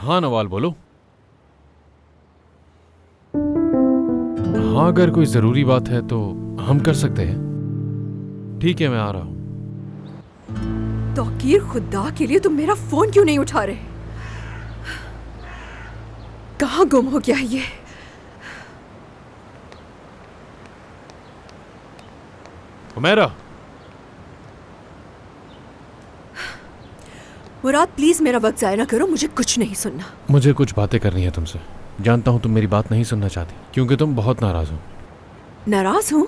हाँ नवाल बोलो। हाँ अगर कोई जरूरी बात है तो हम कर सकते हैं। ठीक है मैं आ रहा हूँ। तौकीर, खुदा के लिए तुम मेरा फोन क्यों नहीं उठा रहे? कहाँ गुम हो गया ये? हुमैरा। मुराद प्लीज मेरा वक्त जाया ना करो, मुझे कुछ नहीं सुनना। मुझे कुछ बातें करनी है तुमसे। जानता हूँ तुम मेरी बात नहीं सुनना चाहती क्योंकि तुम बहुत नाराज हो। नाराज हूँ?